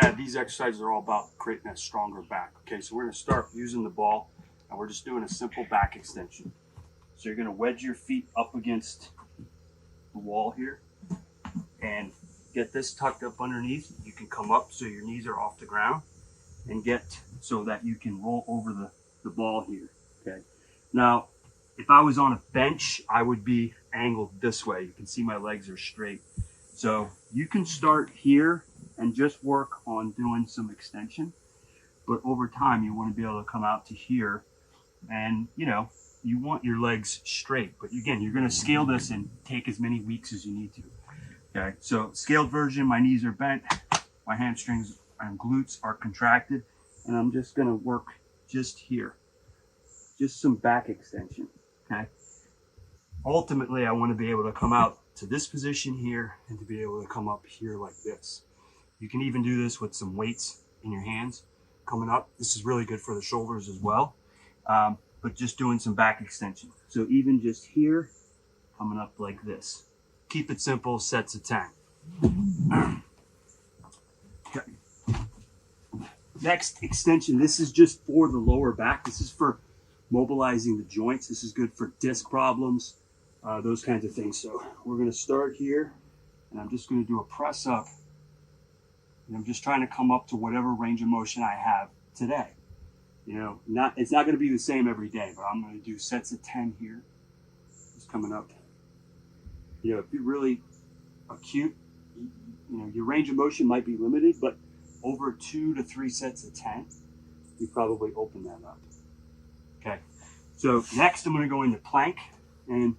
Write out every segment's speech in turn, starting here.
Dad, these exercises are all about creating a stronger back. Okay, so we're going to start using the ball, and we're just doing a simple back extension. So you're going to wedge your feet up against the wall here and get this tucked up underneath. You can come up so your knees are off the ground and get so that you can roll over the ball here. Okay. Now, if I was on a bench, I would be angled this way. You can see my legs are straight. So you can start here and just work on doing some extension. But over time, you want to be able to come out to here and, you know, you want your legs straight. But again, you're going to scale this and take as many weeks as you need to. Okay, so scaled version, my knees are bent, my hamstrings and glutes are contracted, and I'm just going to work just here. Just some back extension, okay? Ultimately, I want to be able to come out to this position here and to be able to come up here like this. You can even do this with some weights in your hands coming up. This is really good for the shoulders as well, but just doing some back extension. So even just here, coming up like this. Keep it simple, sets of 10. Okay. Next extension, this is just for the lower back. This is for mobilizing the joints. This is good for disc problems, those kinds of things. So we're going to start here, and I'm just going to do a press up. And I'm just trying to come up to whatever range of motion I have today. You know, it's not going to be the same every day, but I'm going to do sets of 10 here. Just coming up. You know, if you're really acute, you know, your range of motion might be limited, but over 2 to 3 sets of 10, you probably open that up. Okay, so next I'm going to go into plank, and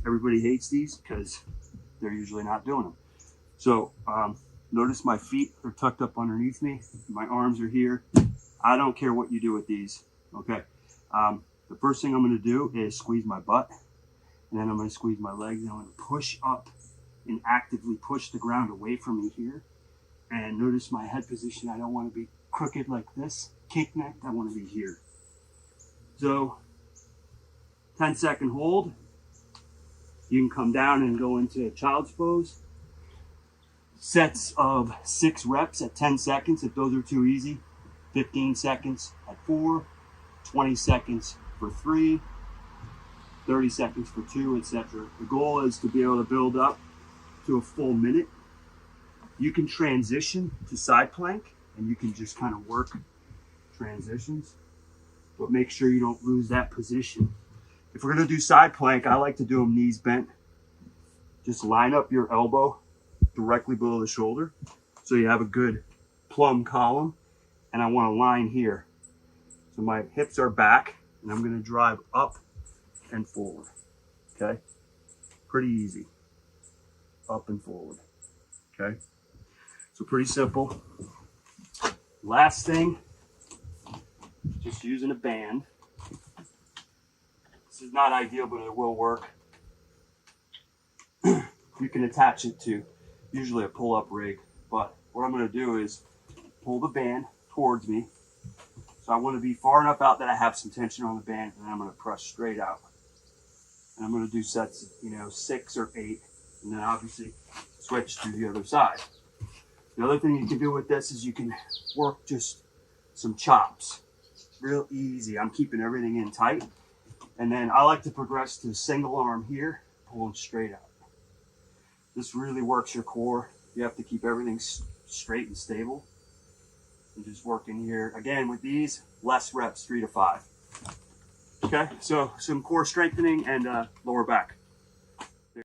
everybody hates these because they're usually not doing them. So notice my feet are tucked up underneath me. My arms are here. I don't care what you do with these. Okay, the first thing I'm going to do is squeeze my butt. And then I'm going to squeeze my legs, and I'm going to push up and actively push the ground away from me here. And notice my head position. I don't want to be crooked like this, kick neck. I want to be here. So 10-second hold. You can come down and go into child's pose. Sets of 6 reps at 10 seconds if those are too easy. 15 seconds at 4, 20 seconds for 3, 30 seconds for 2, etc. The goal is to be able to build up to a full minute. You can transition to side plank, and you can just kind of work transitions, but make sure you don't lose that position. If we're going to do side plank, I like to do them knees bent. Just line up your elbow directly below the shoulder so you have a good plumb column, and I want a line here. So my hips are back, and I'm going to drive up and forward. Okay, pretty easy. Up and forward. Okay, so pretty simple. Last thing, just using a band. This is not ideal, but it will work. You can attach it to usually a pull-up rig, but what I'm going to do is pull the band towards me. So I want to be far enough out that I have some tension on the band, and then I'm going to press straight out. And I'm going to do sets of, you know, 6 or 8, and then obviously switch to the other side. The other thing you can do with this is you can work just some chops. Real easy. I'm keeping everything in tight. And then I like to progress to single arm here, pulling straight out. This really works your core. You have to keep everything straight and stable. And just working here. Again, with these, less reps, 3 to 5. Okay, so some core strengthening and lower back.